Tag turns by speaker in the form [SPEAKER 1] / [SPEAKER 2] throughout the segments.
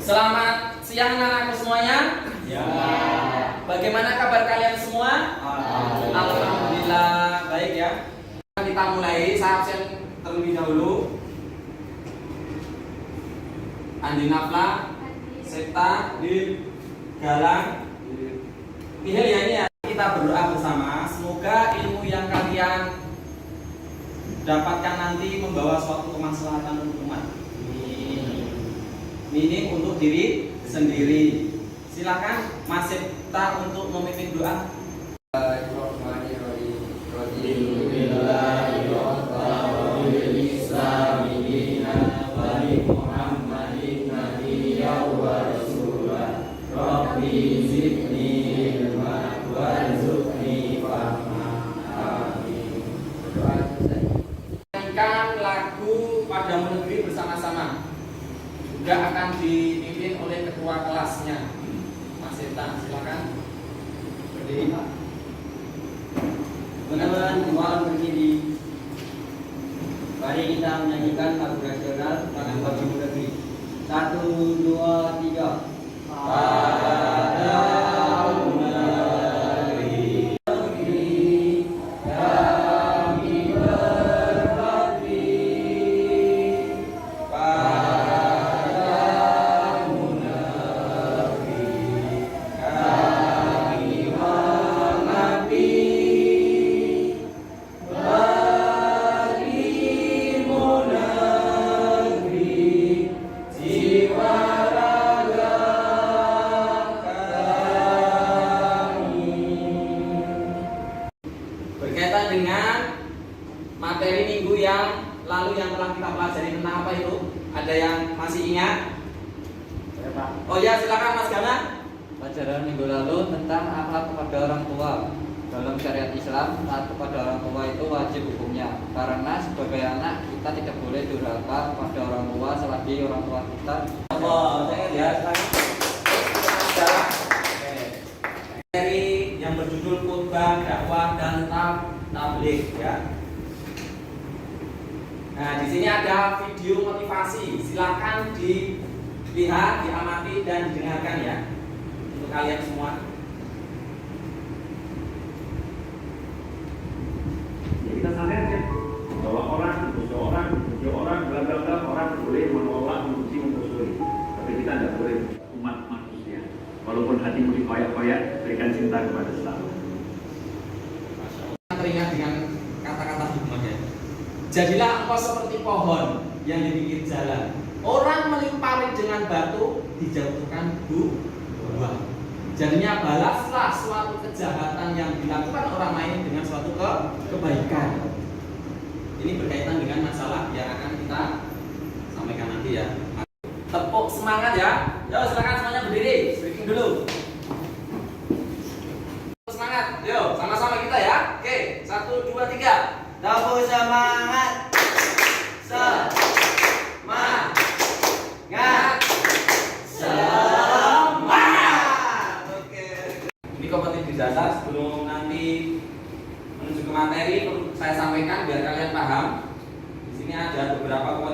[SPEAKER 1] Selamat siang anak-anakku semuanya.
[SPEAKER 2] Ya.
[SPEAKER 1] Bagaimana kabar kalian semua? Alhamdulillah baik ya. Kita mulai, saya absen terlebih dahulu. Andi Nafla, Septa, Galang, Nihil ya ini ya. Kita berdoa bersama, semoga ilmu yang kalian dapatkan nanti membawa suatu kemaslahatan untuk umat. Minim untuk diri sendiri. Silakan Mas Septa untuk memimpin doa. Lagu Padamu Negeri bersama-sama juga akan dipimpin oleh ketua kelasnya Mas Septa, silakan berdiri Pak.
[SPEAKER 2] Teman-teman, mohon berdiri. Mari kita menyanyikan lagu nasional Padamu Negeri. 1, 2, 3. Padamu negeri, kami berbakti. Padamu negeri, kami mengabdi. Bagimu negeri, jiwa raga kami.
[SPEAKER 1] Berkaitan dengan materi minggu yang lalu yang telah kita pelajari tentang apa itu? Ada yang masih ingat?
[SPEAKER 2] Ya, Pak.
[SPEAKER 1] Oh ya, silakan Mas Gana.
[SPEAKER 3] Pelajaran minggu lalu tentang akhlak kepada orang tua. Dalam syariat Islam, taat kepada orang tua itu wajib hukumnya. Karena sebagai anak kita tidak boleh durhaka kepada orang tua selagi orang tua kita.
[SPEAKER 1] Saya ya, materi yang berjudul khutbah, dakwah dan tabligh ya. Nah, di sini ada video motivasi. Silakan dilihat, diamati dan didengarkan ya. Untuk kalian semua.
[SPEAKER 4] Ya, kita sadar ya bahwa orang, puji orang, bla bla bla, orang boleh menolak, memuji, memusuhi. Tapi kita tidak boleh umat manusia. Walaupun hatimu dikoyak-koyak, berikan cinta kepada sesama.
[SPEAKER 1] Teringat dengan kata-kata hikmahnya. Jadilah engkau seperti pohon yang di pinggir jalan. Orang melimpari dengan batu, dijatuhkan buah. Jadinya balaslah suatu kejahatan yang dilakukan orang lain dengan suatu kebaikan. Ini berkaitan dengan masalah yang akan kita sampaikan nanti ya. Tepuk semangat ya. Yo, silakan semuanya berdiri. Breaking dulu. Semangat. Yo, sama-sama kita ya. Oke, 1, 2, 3.
[SPEAKER 2] Tepuk semangat.
[SPEAKER 1] Semangat. Ini kompetisi dasar. Sebelum nanti menuju ke materi, perlu saya sampaikan biar kalian paham. Di sini ada beberapa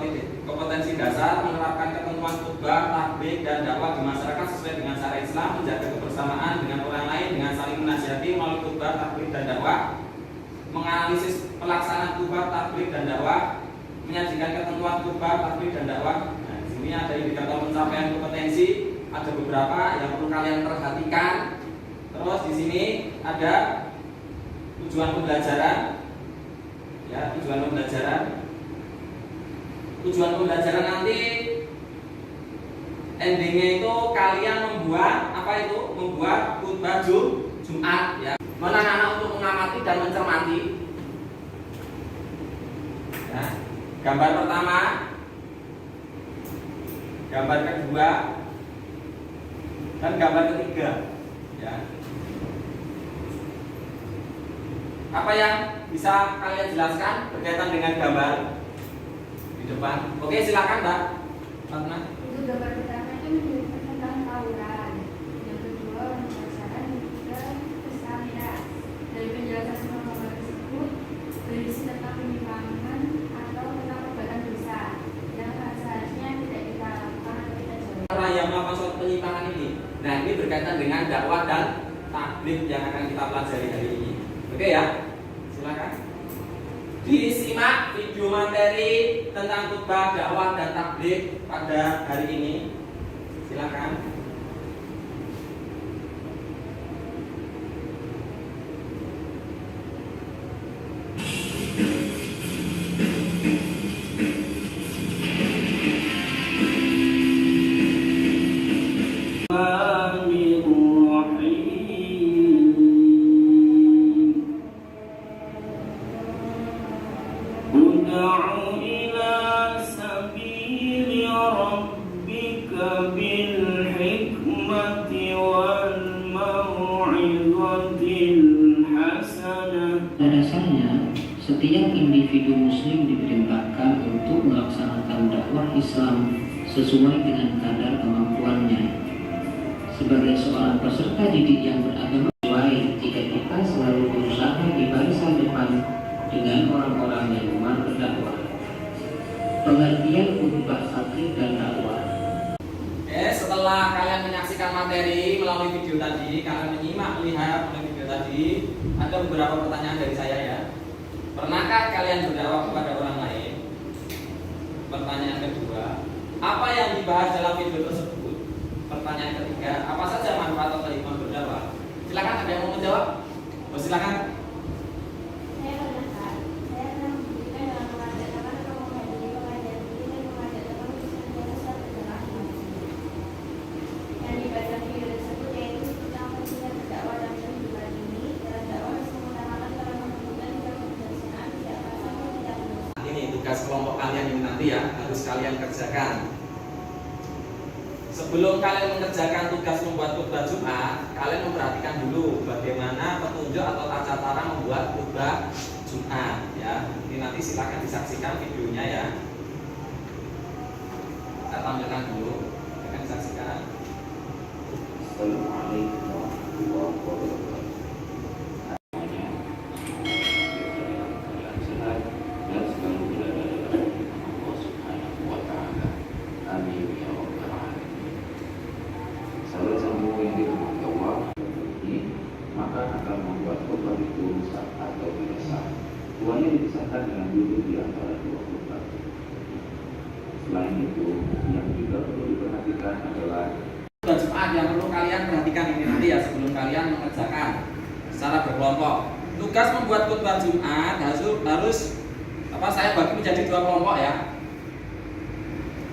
[SPEAKER 1] kompetensi dasar menerapkan ketentuan khutbah, tabligh dan dakwah di masyarakat sesuai dengan syariat Islam, menjaga kebersamaan dengan orang lain dengan saling menasihati melalui khutbah, tabligh dan dakwah, menganalisis pelaksanaan khutbah, tabligh dan dakwah, menyajikan ketentuan khutbah, tabligh dan dakwah. Nah, di sini ada indikator pencapaian kompetensi, ada beberapa yang perlu kalian perhatikan. Terus di sini ada tujuan pembelajaran, ya tujuan pembelajaran. Tujuan pembelajaran nanti endingnya itu kalian membuat apa itu? Membuat khutbah Jumat, ya. Anak-anak untuk mengamati dan mencermati. Ya. Gambar pertama, gambar kedua, dan gambar ketiga. Ya. Apa yang bisa kalian jelaskan berkaitan dengan gambar di depan? Oke, silakan Mbak Fatma.
[SPEAKER 5] Itu gambar pertama itu menunjukkan tentang tawuran. Yang kedua pembelajaran, yang ketiga kesalahan. Dari penjelasan semua gambar tersebut berisi tentang penyimpangan atau tentang perbuatan dosa yang seharusnya tidak kita lakukan atau kita jauhi.
[SPEAKER 1] orang yang melakukan suatu penyimpangan ini. Nah, ini berkaitan dengan dakwah dan tabligh yang akan kita pelajari hari ini. Oke ya, silakan. Disimak video materi tentang khutbah, dakwah dan tabligh pada hari ini. Silakan.
[SPEAKER 6] Pada dasarnya, setiap individu muslim diperintahkan untuk melaksanakan dakwah Islam sesuai dengan kadar kemampuannya. Sebagai seorang peserta didik yang beragama, baik jika kita selalu berusaha di barisan depan dengan orang-orang yang gemar berdakwah. Pengertian khutbah tabligh dan dakwah.
[SPEAKER 1] Setelah kalian menyaksikan materi melalui video tadi, kalian melihat melalui video tadi, ada beberapa pertanyaan dari saya ya. Pernahkah kalian berdakwah kepada orang lain? Pertanyaan kedua, apa yang dibahas dalam video tersebut? Pertanyaan ketiga, apa saja manfaat atau hikmah berdakwah? Silakan, ada yang mau menjawab? Silakan.
[SPEAKER 5] Saya pernah memberikan dalam mengajak teman atau menghadiri pengajian ini dan mengajak teman untuk senantiasa berdakwah. Yang dibaca video tersebut yaitu tentang pentingnya berdakwah dalam kehidupan ini. Dalam dakwah harus mengutamakan dalam menentukan dan kebijaksanaan, tidak pasang dan tidak berusaha.
[SPEAKER 1] Ini tugas kelompok kalian ini nanti ya, harus kalian kerjakan. Sebelum kalian mengerjakan tugas membuat khutbah Jumat, kalian memperhatikan dulu bagaimana petunjuk atau tata cara membuat khutbah Jumat ya. Ini nanti silakan disaksikan videonya ya. Saya tampilkan dulu, silakan disaksikan.
[SPEAKER 7] Assalamualaikum warahmatullahi wabarakatuh. Sehat dan selalu berada dalam Allah Subhanahu wa Ta'ala. Amin ya rabbal alamin. Salat sambung yang dirahmati Allah ini maka akan membuat khutbah itu rusak atau tidak sah. Keduanya dipisahkan dengan duduk di antara dua khutbah. Selain itu, yang juga perlu diperhatikan adalah
[SPEAKER 1] Khutbah Jumat yang perlu kalian perhatikan ini nanti ya sebelum kalian mengerjakan secara berkelompok. Tugas membuat khutbah Jumat harus saya bagi menjadi dua kelompok ya.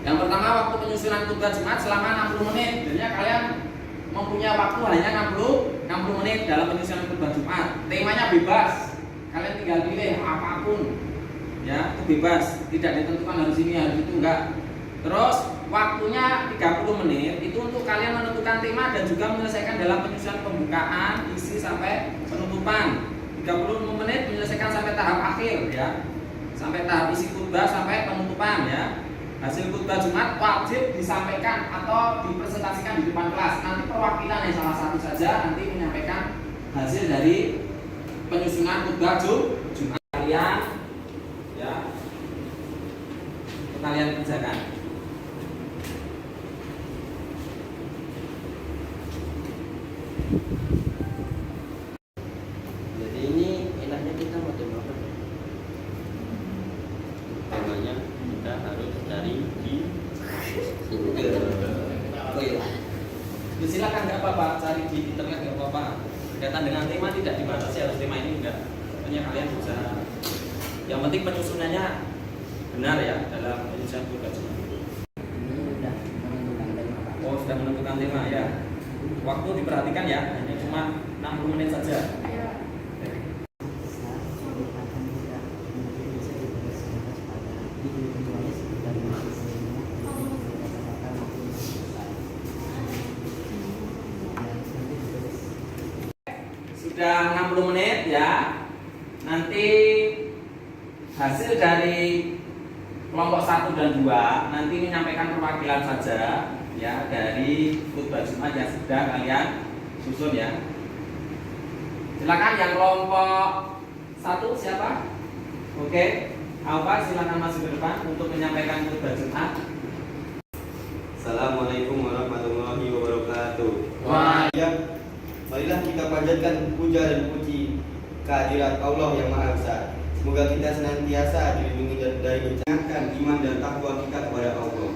[SPEAKER 1] Yang pertama, waktu penyusunan khutbah Jumat selama 60 menit. Jadinya kalian mempunyai waktu hanya 60 menit dalam penyusunan khutbah Jumat. Temanya bebas. Kalian tinggal pilih apapun. Ya, itu bebas. Tidak ditentukan harus ini harus itu enggak. Terus waktunya 30 menit itu untuk kalian menentukan tema dan juga menyelesaikan dalam penyusunan pembukaan, isi sampai penutupan. 30 menit menyelesaikan sampai tahap akhir ya. Sampai tahap isi khutbah sampai penutupan ya. Hasil khutbah Jumat wajib disampaikan atau dipresentasikan di depan kelas. Nanti perwakilan yang salah satu saja nanti menyampaikan hasil dari penyusunan khutbah Jumat kalian ya. Kalian kerjakan.
[SPEAKER 2] Jadi ini enaknya kita macam apa? Temanya kita harus cari di
[SPEAKER 1] Oh iya. Silakan nggak apa-apa, cari di internet nggak apa-apa. Berkaitan dengan tema tidak dibatasi harus tema ini enggak. Pokoknya kalian bisa. Yang penting penyusunannya benar ya dalam penyusunan khutbah Jumat. Oh, sudah menentukan tema ya. Waktu diperhatikan ya, hanya cuma 60 menit saja. Sudah 60 menit ya. Nanti hasil dari kelompok 1 dan 2 nanti menyampaikan perwakilan saja ya dari khutbah Jumat yang sudah kalian susun ya. Silakan yang kelompok 1 siapa? Oke, Alfa silakan masuk ke depan untuk menyampaikan khutbah Jumat.
[SPEAKER 7] Assalamualaikum
[SPEAKER 8] kita panjatkan puja dan puji kehadirat Allah yang Maha Esa. Semoga kita senantiasa dilindungi dari bencana iman dan takwa kita kepada Allah.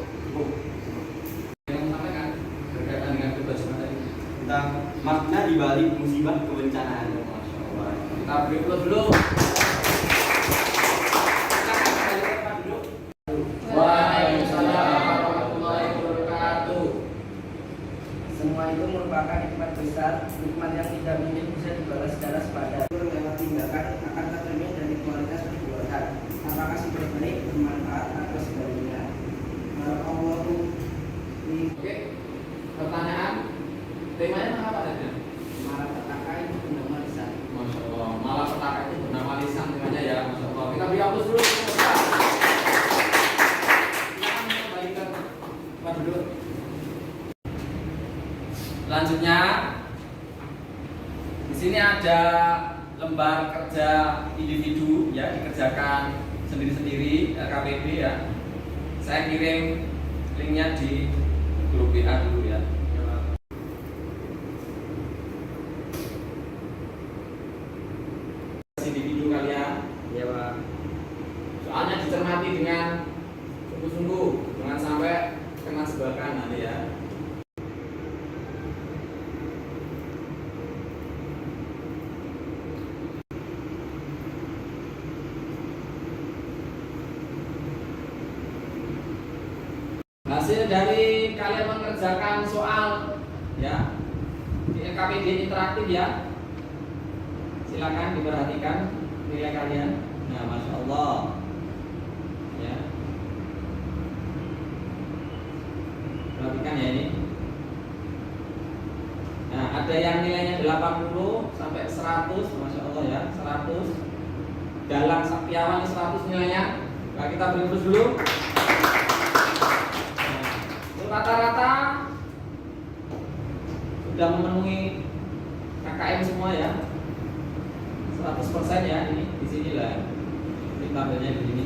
[SPEAKER 1] Yang sampaikan berkaitan dengan tugas materi
[SPEAKER 8] Tentang makna di balik musibah kebencanaan.
[SPEAKER 1] Masya Allah. Kita beri dulu. Silakan Pak duduk. Waalaikumsalam warahmatullahi wabarakatuh.
[SPEAKER 9] Semua itu merupakan nikmat besar, nikmat yang tidak mungkin bisa dibalas pada lewat tindakan akan tercermin dari kualitas perbuatan. Apakah sudah baik, bermanfaat, atau sebaliknya?
[SPEAKER 1] Oke, pertanyaan temanya apa tadi?
[SPEAKER 9] Malapetaka itu bernama lisan.
[SPEAKER 1] Masya Allah, malapetaka itu bernama lisan temanya ya, Masya Allah. Kita beri aplaus dulu. Silakan kembalikan Pak duduk. Selanjutnya, di sini ada lembar kerja individu ya, dikerjakan sendiri-sendiri KPB ya. Saya kirim linknya di grup WA dulu ya. Individu kalian,
[SPEAKER 2] Ya Pak.
[SPEAKER 1] soalnya dicermati dengan sungguh-sungguh, jangan sampai kena jebakan nanti ya. Hasil dari kalian mengerjakan soal ya di KPD interaktif ya, silakan diperhatikan nilai kalian. Nah, Masya Allah ya, perhatikan ya ini. Nah, ada yang nilainya 80 sampai 100, Masya Allah ya, 100. Dalam Saktiawan 100 nilainya. Nah, kita beri terus dulu. Rata-rata sudah memenuhi KKM semua ya, 100% ya. Ini di sini lah, ini tabelnya di sini,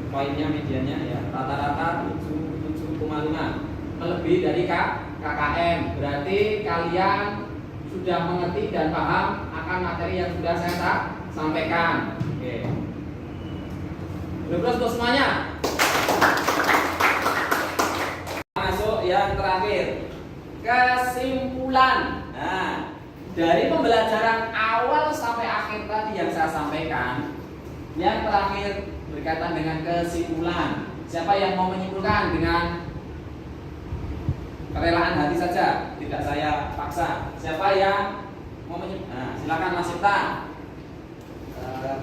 [SPEAKER 1] poinnya mediannya ya, rata-rata 7,5, melebihi dari KKM. Berarti kalian sudah mengerti dan paham akan materi yang sudah saya sampaikan. Oke, udah untuk semuanya. Yang terakhir, kesimpulan. Nah, dari pembelajaran awal sampai akhir tadi yang saya sampaikan, yang terakhir berkaitan dengan kesimpulan. Siapa yang mau menyimpulkan dengan kerelaan hati saja, tidak saya paksa. Siapa yang mau menyimpulkan? Nah, silakan Mas Sita.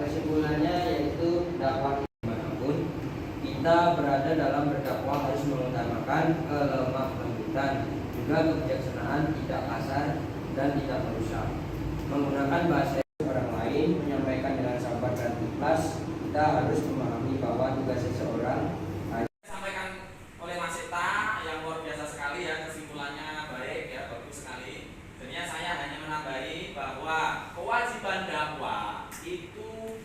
[SPEAKER 3] Kesimpulannya yaitu dakwah dimanapun kita berada dalam berdakwah harus mengutamakan kelemah lembutan, juga kebijaksanaan, tidak kasar dan tidak merusak. Menggunakan bahasa orang lain, menyampaikan dengan sabar dan ikhlas. Kita harus memahami bahwa tugas seseorang
[SPEAKER 1] Disampaikan oleh Mas Sita yang luar biasa sekali ya, kesimpulannya baik ya, bagus sekali. Sebenarnya saya hanya menambahi bahwa kewajiban dakwah itu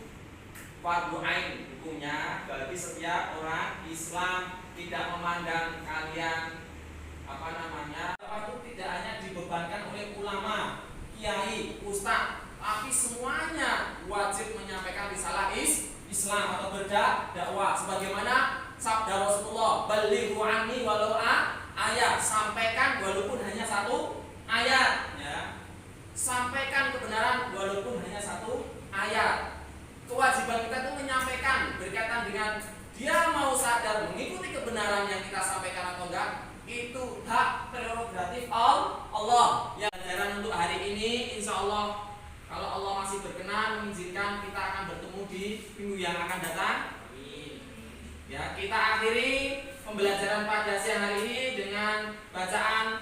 [SPEAKER 1] fardu ain hukumnya bagi setiap orang Islam, tidak memandang kalian itu tidak hanya dibebankan oleh ulama, kiai, ustaz, tapi semuanya wajib menyampaikan risalah Islam atau berdakwah sebagaimana sabda Rasulullah, balighu anni walau ayat, sampaikan walaupun hanya satu ayat ya. Sampaikan kebenaran walaupun hanya satu ayat. Kewajiban kita itu menyampaikan berkaitan dengan dia mau sadar mengikuti kebenaran yang kita sampaikan atau enggak, itu hak prerogatif Allah. Yang pelajaran untuk hari ini, insya Allah kalau Allah masih berkenan mengizinkan, kita akan bertemu di minggu yang akan datang. Ya, kita akhiri pembelajaran pada siang hari ini dengan bacaan